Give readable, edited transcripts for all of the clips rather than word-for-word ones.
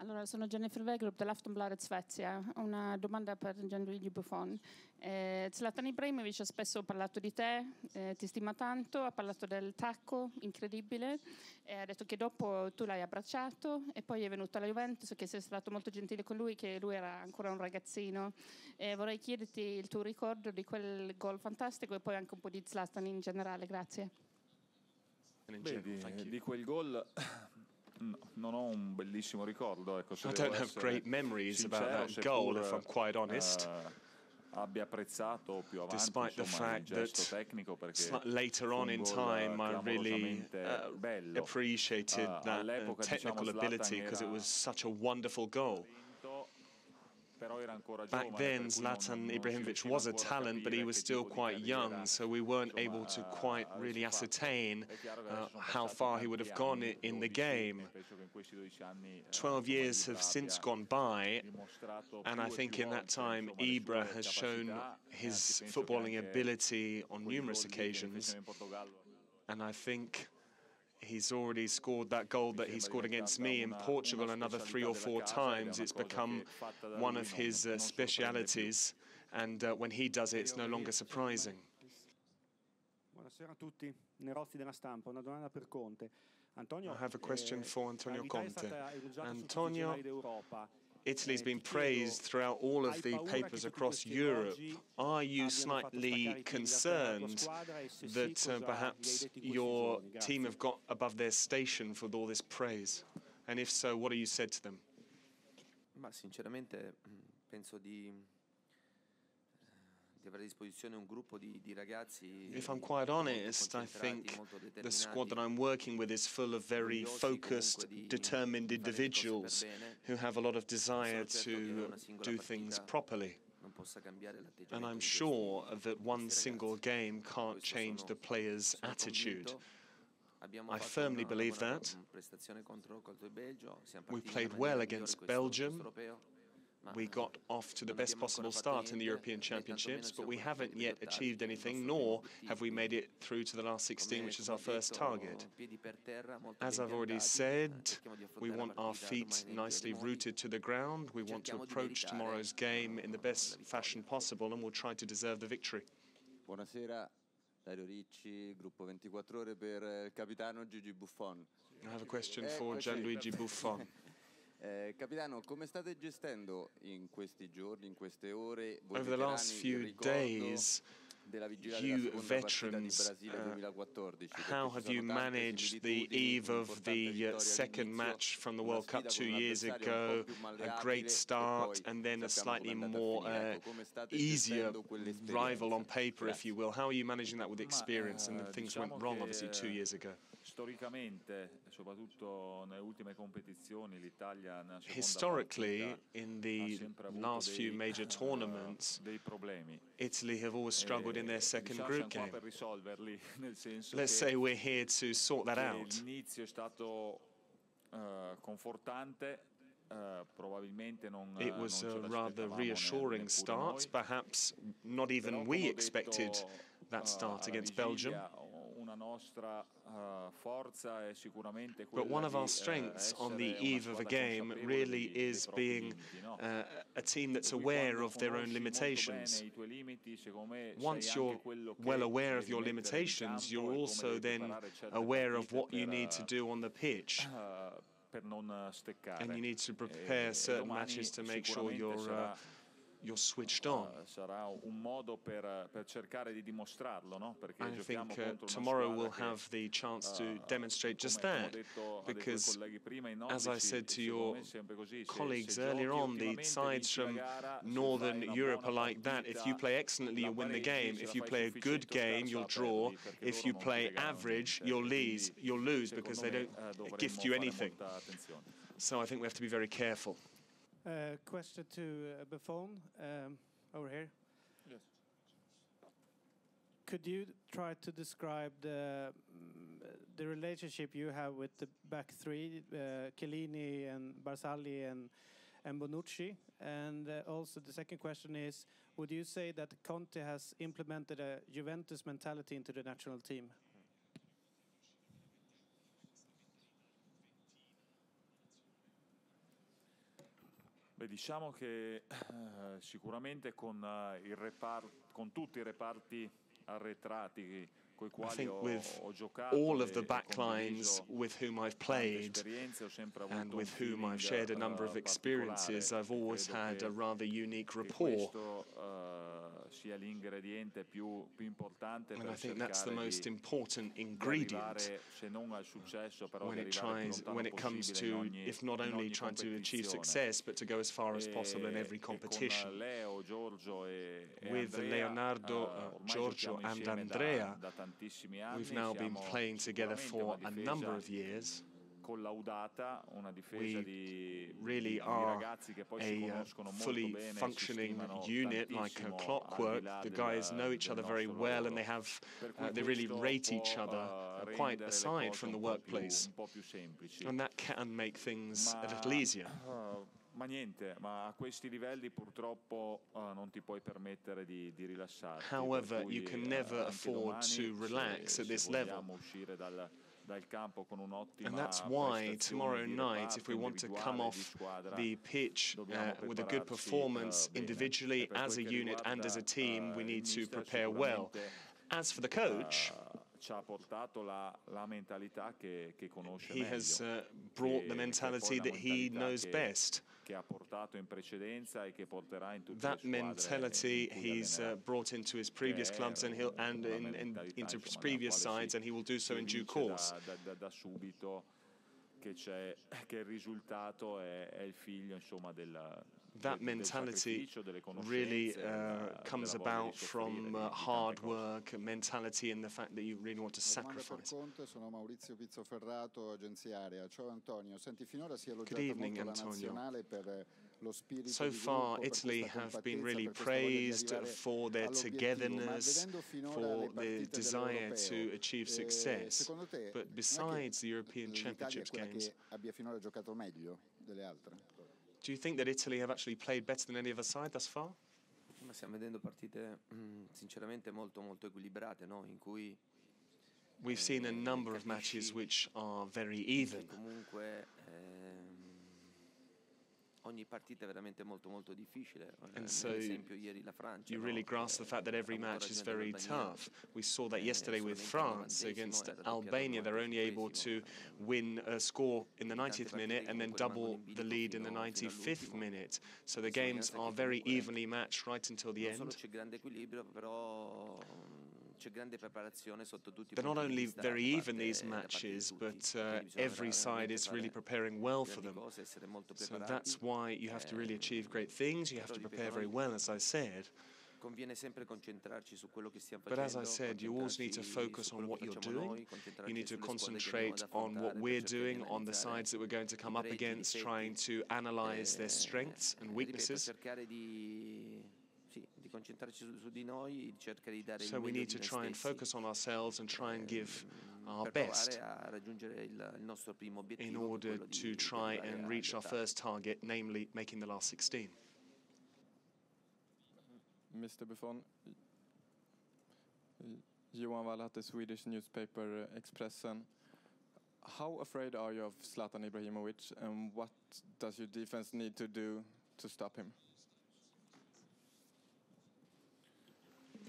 Allora, sono Jennifer Wegerup dell'Aftonbladet Svezia. Ho una domanda per Gianluigi Buffon. Zlatan Ibrahimovic ha spesso parlato di te, ti stima tanto, ha parlato del tacco incredibile, ha detto che dopo tu l'hai abbracciato e poi è venuto alla Juventus, che sei stato molto gentile con lui, che lui era ancora un ragazzino. Vorrei chiederti il tuo ricordo di quel gol fantastico e poi anche un po' di Zlatan in generale. Grazie. Di quel gol non ho un bellissimo ricordo. Ecco, I don't have great memories about that goal, if I'm quite honest. Abbia apprezzato più avanti, despite the fact that later on in time I really appreciated that technical ability because it was such a wonderful goal. Back then, Zlatan Ibrahimovic was a talent, but he was still quite young, so we weren't able to quite really ascertain how far he would have gone in the game. 12 years have since gone by, and I think in that time Ibra has shown his footballing ability on numerous occasions, and I think he's already scored that goal that he scored against me in Portugal another 3 or 4 times. It's become one of his specialities, and when he does it, it's no longer surprising. Buonasera a tutti, Nerozzi della Stampa. Una domanda per Conte. I have a question for Antonio Conte. Antonio, Italy's been praised throughout all of the papers across Europe. Are you slightly concerned that perhaps your team have got above their station for all this praise? And if so, what have you said to them? Ma sinceramente penso di avere a disposizione un gruppo di ragazzi. If I'm quite honest, I think the squad that I'm working with is full of very focused, determined individuals who have a lot of desire to do things properly. And I'm sure that one single game can't change the players' attitude. I firmly believe that. We played well against Belgium. We got off to the best possible start in the European Championships, but we haven't yet achieved anything, nor have we made it through to the last 16, which is our first target. As I've already said, we want our feet nicely rooted to the ground. We want to approach tomorrow's game in the best fashion possible, and we'll try to deserve the victory. Buonasera, Dario Ricci, Gruppo 24 Ore per il capitano Gigi Buffon. I have a question for Gianluigi Buffon. Capitano, come state gestendo in questi giorni, in queste ore, voi over the last few days, you veterans, how have you managed the eve of the second match from the World Cup 2 years ago, a great start, and then a slightly more easier rival on paper, if you will? How are you managing that with experience? And things went wrong, obviously, 2 years ago. Historically, in the last few major tournaments, Italy have always struggled in their second group game. Let's say we're here to sort that out. It was a rather reassuring start. Perhaps not even we expected that start against Belgium. But one of our strengths on the eve of a game really is being a team that's aware of their own limitations. Once you're well aware of your limitations, you're also then aware of what you need to do on the pitch. And you need to prepare certain matches to make sure you're switched on. I think tomorrow we'll have the chance to demonstrate just that, because, as I said to your colleagues earlier on, the sides from Northern Europe are like that. If you play excellently, you win the game. If you play a good game, you'll draw. If you play average, you'll lose because they don't gift you anything. So I think we have to be very careful. Question to Buffon, over here. Yes. Could you try to describe the relationship you have with the back three, Chiellini and Barzagli and Bonucci? And also the second question is, would you say that Conte has implemented a Juventus mentality into the national team? Beh, diciamo che sicuramente con tutti i reparti arretrati coi I quali think with ho giocato all of the e backlines condiviso with whom I've tante played esperienze, ho sempre avuto and un with whom feeling I've shared a number of experiences, particolare, I've always credo had a rather unique che rapport. questo sia l'ingrediente più importante And I per think that's the cercare most important di ingredient arrivare, se non al successo, però when di arrivare il più lontano when it comes possibile to, if not only trying to achieve success, but to go as far as possible in every competition. Con Leo, Giorgio e With Andrea, Leonardo, ormai Giorgio giochiamo and insieme Andrea, da tantissimi anni. we've now been Siamo playing together for sicuramente a una number difesa of years. collaudata, una difesa We really di are ragazzi che poi si a conoscono molto fully bene, si functioning stimano unit, like a tantissimo clockwork. al di là The guys know each del other very nostro well, and lavoro. they have Per cui they really questo rate each può, other quite rendere le aside cose from the un po' più- workplace, un po' più semplici. and that can make things a Ma, little easier. ma niente, ma a questi livelli purtroppo non ti puoi permettere di rilassarti. However, per cui, you can never anche afford domani, to relax at this se level. vogliamo uscire dal campo con un'ottima And that's why prestazione tomorrow di night, reparto, if we want to come individuale, di off squadra, the pitch dobbiamo with a good prepararci, performance bene. individually, E per as a quel che unit and as a riguarda, team, we il need to mister prepare well. sicuramente, As for the coach, ci ha portato la mentalità che conosce he meglio, has brought the che è mentality poi la that he mentalità knows best. che ha portato in precedenza e che porterà in tutte That le squadre mentality in cui he's allenerà. brought into his previous clubs and Una mentalità, into insomma, his nella previous quale sides, and he will do so si in due evince course. da subito che il risultato è il figlio, insomma, That del mentality sacrificio, delle really conoscenze, comes della voglia di about soffrire, from di tante hard cose. work, mentality, and the fact that you really want to Una domanda per sacrifice. Conte, sono Maurizio Pizzoferrato, agenzia Area. Ciao Antonio, senti, finora si è Good elogiata evening, molto la Antonio. nazionale per lo spirito So di far, gruppo, per Italy questa have been compattezza, really per questa voglia di praised arrivare for their all'obiettivo. togetherness, Ma vedendo finora for le the partite desire to dell'Europeo, achieve success. secondo te But non è besides the che European l'Italia è Championships quella games, che abbia finora giocato meglio delle altre? do you think that Italy have actually played better than any other side thus far? Ma stiamo vedendo partite sinceramente molto molto equilibrate, no? In cui We've seen a number of matches which are very even. comunque ogni partita è veramente molto molto difficile. And so esempio ieri la Francia. You no? really grasp the fact that every Ha avuto match is ragione very l'Albania. tough. We saw that yesterday with solamente France al against 90esimo, era Albania. doppiato They're al only able to 95esimo. win a score in the In tante 90th minute partite and then comunque double rimangono in the bilico lead in the fino 95th all'ultimo. minute. So the La games testimonianza are che very comunque evenly matched right until the non solo end. c'è grande equilibrio, però c'è grande preparazione sotto tutti i They're not punti di only vista very da even parte- these da parte di matches, tutti. but Quindi bisogna every side veramente is really fare preparing well for grandi them. cose, essere molto So preparati. that's why you have to really achieve great things. You have to Però, prepare ripeto, very noi well, as I said. conviene sempre concentrarci su quello che stiamo But as facendo, I said, you always need to concentrarci focus su on quello what che you're facciamo doing. noi, You concentrarci need to sulle squadre che abbiamo concentrate da on affrontare what per we're cercare di doing, on the analizzare sides that we're going to come i up pregi, i against, difetti, trying to analyze their strengths and ripeto, weaknesses. cercare di concentrarci su di noi, cercare di dare So il we meglio need di to noi try and stessi, focus on ourselves and try and give our per best provare a raggiungere il nostro primo obiettivo, in che è order quello to di try arrivare and agli reach our ottavi. first target, namely making the last 16. Mr. Buffon, Johan Wall at the Swedish newspaper Expressen. How afraid are you of Zlatan Ibrahimovic, and what does your defense need to do to stop him?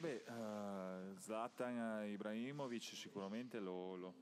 Beh, Zlatan Ibrahimovic sicuramente lo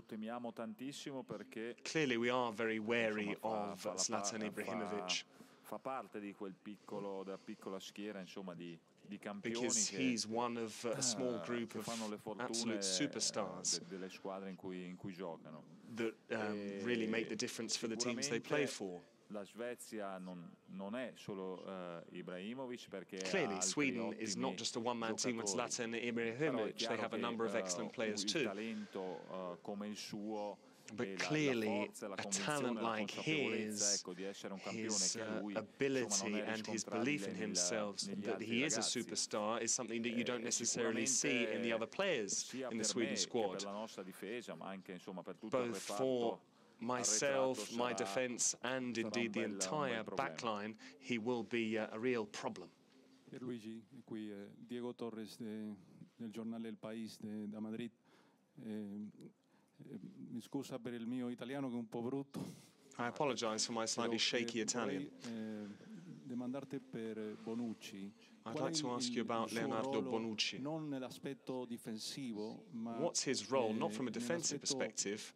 temiamo tantissimo perché Clearly, we are very wary insomma, of Zlatan Ibrahimovic fa parte di della piccola schiera, insomma, di campioni because che he's one of a small group che fanno le of fortune absolute superstars delle squadre in cui giocano. that really make the difference for the teams they play for. La Svezia non è solo Ibrahimovic, perché Clearly, ha Sweden altri is ottimi not just a one-man team with giocatori. Zlatan Però è Ibrahimovic. They chiaro have a che, number of excellent players il too. talento come il suo, But e clearly, la forza, la a convinzione, talent la like consapevolezza, his, ecco, di essere un campione his che lui ability non è and his belief in riscontrabile himself negli that altri he is a ragazzi. superstar is something that you don't necessarily Sicuramente see in the other players sia in the per Sweden me che squad. per la nostra difesa, ma anche, insomma, per tutto il Both reparto for myself, my arretrato defence, and sarà indeed the un entire bel problema. backline, he will be a real problem. Luigi, qui Diego Torres del giornale El País da Madrid. Mi scusa per il mio italiano che è un po' brutto, I apologize for my slightly shaky Italian. Domandarti per Bonucci. I'd like to ask you about Leonardo Bonucci. What's his role, not from a defensive perspective,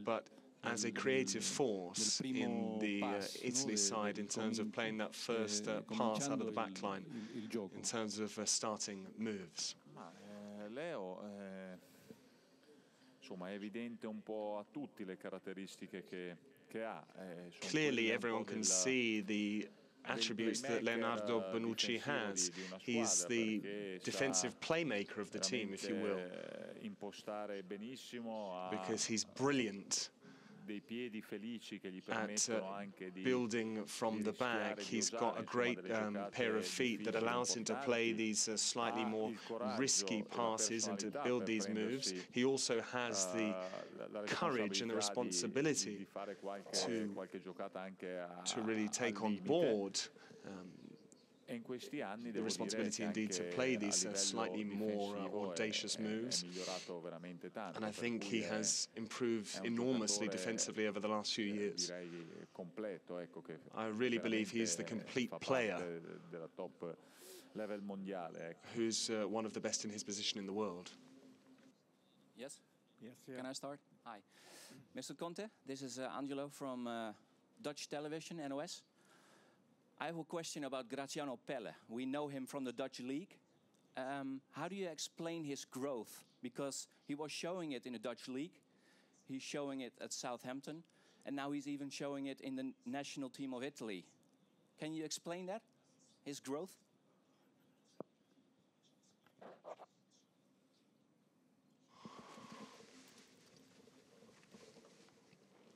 but as a creative force in the Italy side in terms of playing that first pass out of the back line, in terms of starting moves? Leo, insomma, è evidente un po' a tutti le caratteristiche che ha. Clearly, everyone can see the attributes that Leonardo Bonucci has. He's the defensive playmaker of the team, if you will, because he's brilliant at building from the back. He's got a great pair of feet that allows him to play these slightly more risky passes and to build these moves. He also has the courage and the responsibility to really take on board the responsibility indeed to play these slightly more audacious moves. And I think he has improved enormously defensively over the last few years. I really believe he's the complete player who's one of the best in his position in the world. Yes? Yes. Yeah. Can I start? Hi. Mr. Conte, this is Angelo from Dutch television, NOS. I have a question about Graziano Pelle. We know him from the Dutch league. How do you explain his growth? Because he was showing it in the Dutch league, he's showing it at Southampton, and now he's even showing it in the national team of Italy. Can you explain that, his growth?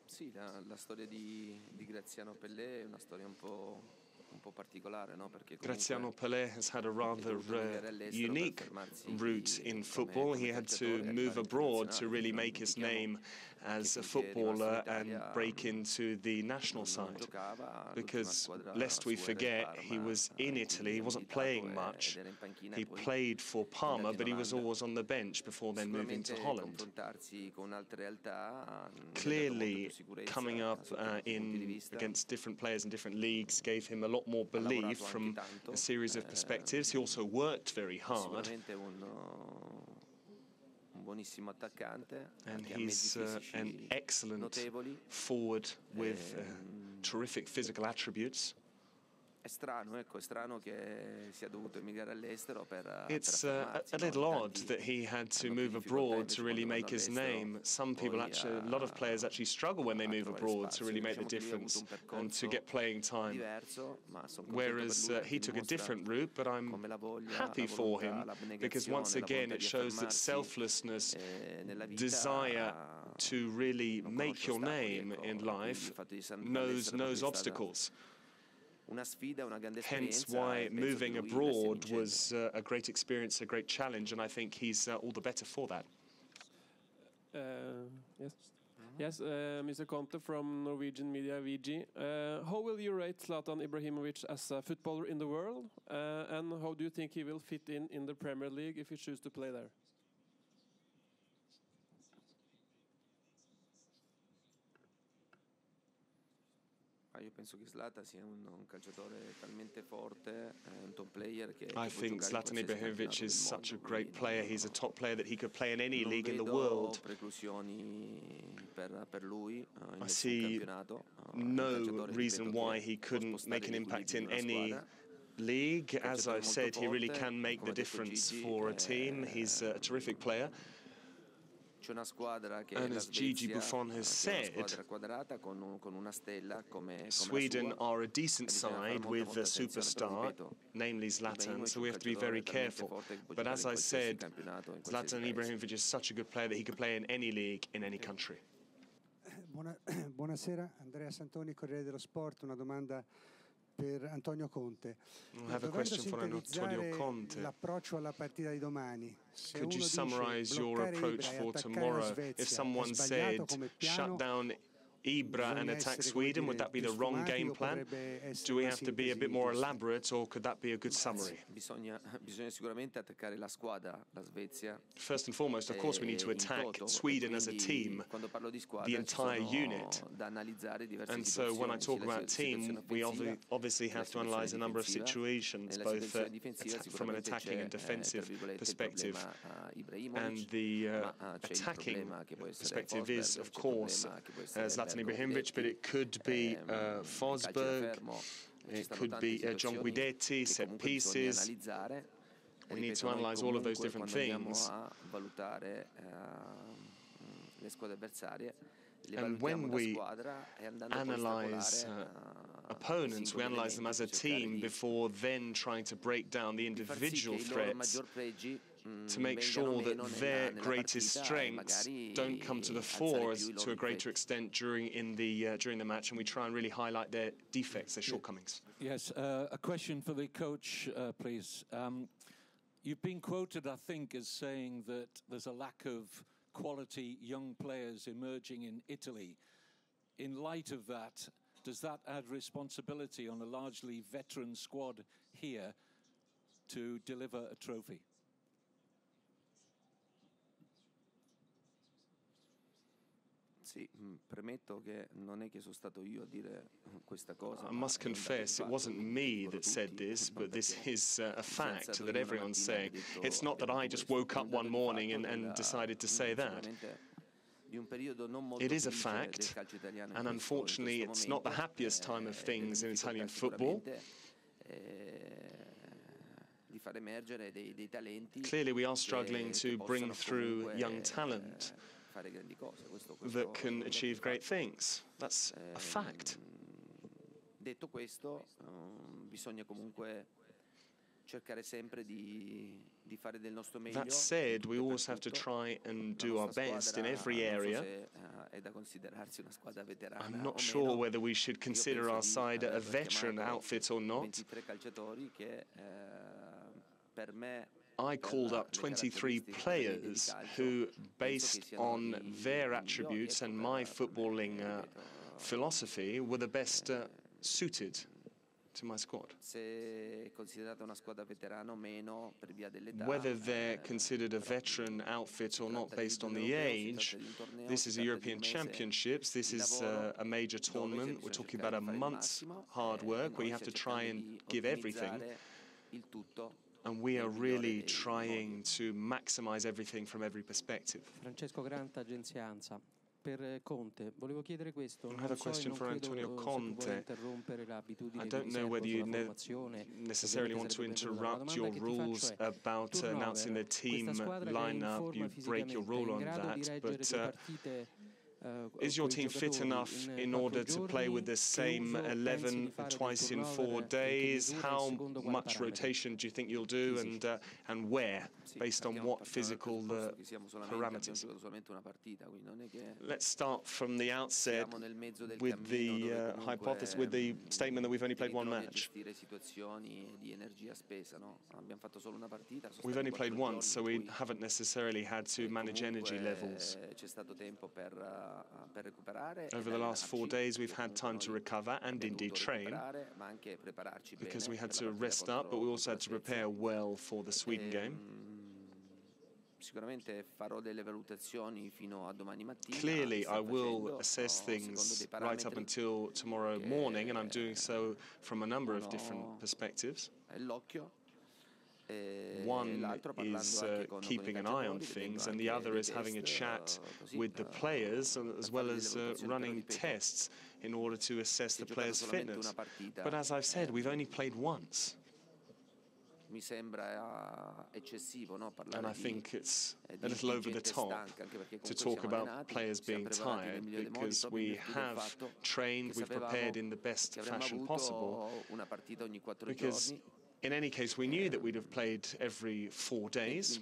Sì, la storia di Graziano Pelle è una storia un po' particolare, no? Perché Graziano Pelle has had a rather unique route in football. He had to move abroad to really make his name as a footballer and break into the national side. Because, lest we forget, he was in Italy, he wasn't playing much. He played for Parma, but he was always on the bench before then moving to Holland. Clearly, coming up against different players in different leagues gave him a lot more belief from a series of perspectives. He also worked very hard. And he's an excellent forward with terrific physical attributes. È strano che sia dovuto emigrare all'estero per It's a little odd that he had to move abroad to really make his name. Some people actually, a lot of players actually struggle when they move abroad to really make the difference and to get playing time. Whereas he took a different route, but I'm happy for him because once again it shows that selflessness, desire to really make your name in life knows no obstacles. Hence why moving abroad was a great experience, a great challenge, and I think he's all the better for that. Yes, Mr. Conte from Norwegian media VG. How will you rate Zlatan Ibrahimovic as a footballer in the world? And how do you think he will fit in the Premier League if he chooses to play there? Io penso che Zlatan sia un calciatore talmente forte, un top player che I think Zlatan Ibrahimovic is such a great player. He's a top player that he could play in any league in the world. I see no reason why he couldn't make an impact in any league. As I've said, he really can make the difference for a team. He's a terrific player. And as Gianluigi Buffon has said, Sweden are a decent side with a superstar, namely Zlatan, so we have to be very careful. But as I said, Zlatan Ibrahimovic is such a good player that he could play in any league, in any country. Buonasera, Andrea Santoni, Corriere dello Sport. Una domanda per Antonio Conte. I have a question for Antonio Conte. L'approccio alla partita di domani. Could you summarize your approach for tomorrow? If someone said, shut down Ibra and attack Sweden? Would that be the wrong game plan? Do we have to be a bit more elaborate, or could that be a good summary? Bisogna sicuramente attaccare la squadra, la Svezia. First and foremost, of course, we need to attack Sweden as a team, the entire unit. And so when I talk about team, we obviously have to analyze a number of situations, both from an attacking and defensive perspective. And the attacking perspective is, of course, Zlatan Ibrahimovic, but it could be Forsberg, it could be John Guidetti, set pieces. We need to analyze all of those different things. And when we analyze opponents, we analyze them as a team before then trying to break down the individual threats to make sure that their greatest strengths don't come to the fore to a greater extent during the match, and we try and really highlight their defects, their shortcomings. Yes, a question for the coach, please. You've been quoted, I think, as saying that there's a lack of quality young players emerging in Italy. In light of that, does that add responsibility on a largely veteran squad here to deliver a trophy? Sì, premetto che non è che sono stato io a dire questa cosa. I must confess, it wasn't me that said this, but this is a fact that everyone's saying. It's not that I just woke up one morning and decided to say that. It is a fact, and unfortunately it's not the happiest time of things in Italian football. Clearly we are struggling to bring through young talent that can achieve great things. That's a fact. Detto questo, bisogna comunque cercare sempre di fare del nostro meglio. That said, we always have to try and do our best in every area. I'm not sure whether we should consider our side a veteran outfit or not. I called up 23 players who, based on their attributes and my footballing philosophy, were the best suited to my squad. Whether they're considered a veteran outfit or not based on the age, this is a European Championships, this is a major tournament. We're talking about a month's hard work where you have to try and give everything. And we are really trying to maximize everything from every perspective. Francesco Granta, Agenzia ANSA. Per Conte, volevo chiedere questo. I have a question for Antonio Conte. I don't know whether you necessarily want to interrupt your rules about announcing the team lineup. You break your rule on that, but is your team fit enough in order to play with the same 11 twice in 4 days? How much rotation do you think you'll do, and where, based on what physical parameters? Let's start from the outset with the hypothesis, with the statement that we've only played one match. We've only played once, so we haven't necessarily had to manage energy levels. Over the last 4 days, we've had time to recover and indeed train, because we had to rest up, but we also had to prepare well for the Sweden game. Clearly, I will assess things right up until tomorrow morning, and I'm doing so from a number of different perspectives. One is keeping an eye on things, and the other is having a chat with the players, as well as running tests in order to assess the players' fitness. But as I've said, we've only played once. And I think it's a little over the top to talk about players being tired, because we have trained, we've prepared in the best fashion possible, because in any case, we knew that we'd have played every 4 days.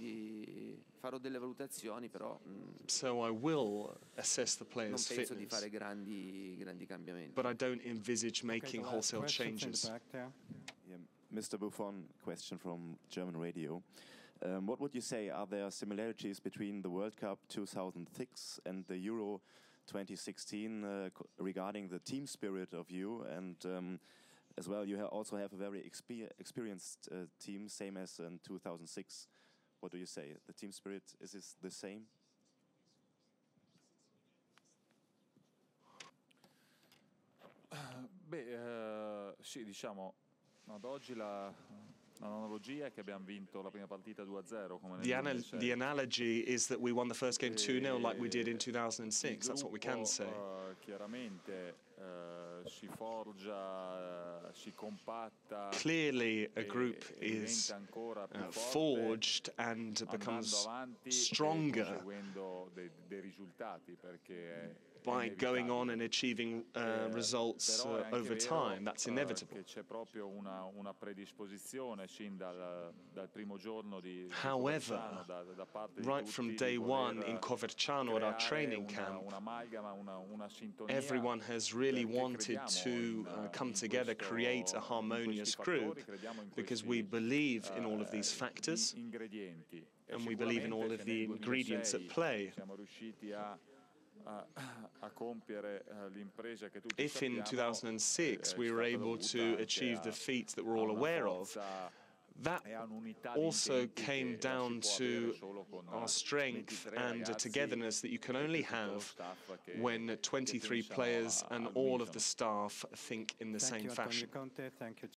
So I will assess the players' fitness. But I don't envisage making wholesale changes. Mr. Buffon, question from German radio. What would you say, are there similarities between the World Cup 2006 and the Euro 2016 regarding the team spirit of you, and as well you also have a very experienced team, same as in 2006. What do you say? The team spirit, is this the same? Sì, diciamo, ad oggi l'analogia è che abbiamo vinto la prima partita 2-0 come nel 2006. The analogy is that we won the first game 2-0 like we did in 2006. That's what we can say. Chiaramente si forgia, si compatta. Clearly, a group is forged and becomes stronger by going on and achieving results over time. That's inevitable. However, right from day one in Coverciano at our training camp, everyone has really wanted to come together, create a harmonious group, because we believe in all of these factors and we believe in all of the ingredients at play. If in 2006 we were able to achieve the feat that we're all aware of, that also came down to our strength and a togetherness that you can only have when 23 players and all of the staff think in the same fashion. Thank you, Conte. Thank you.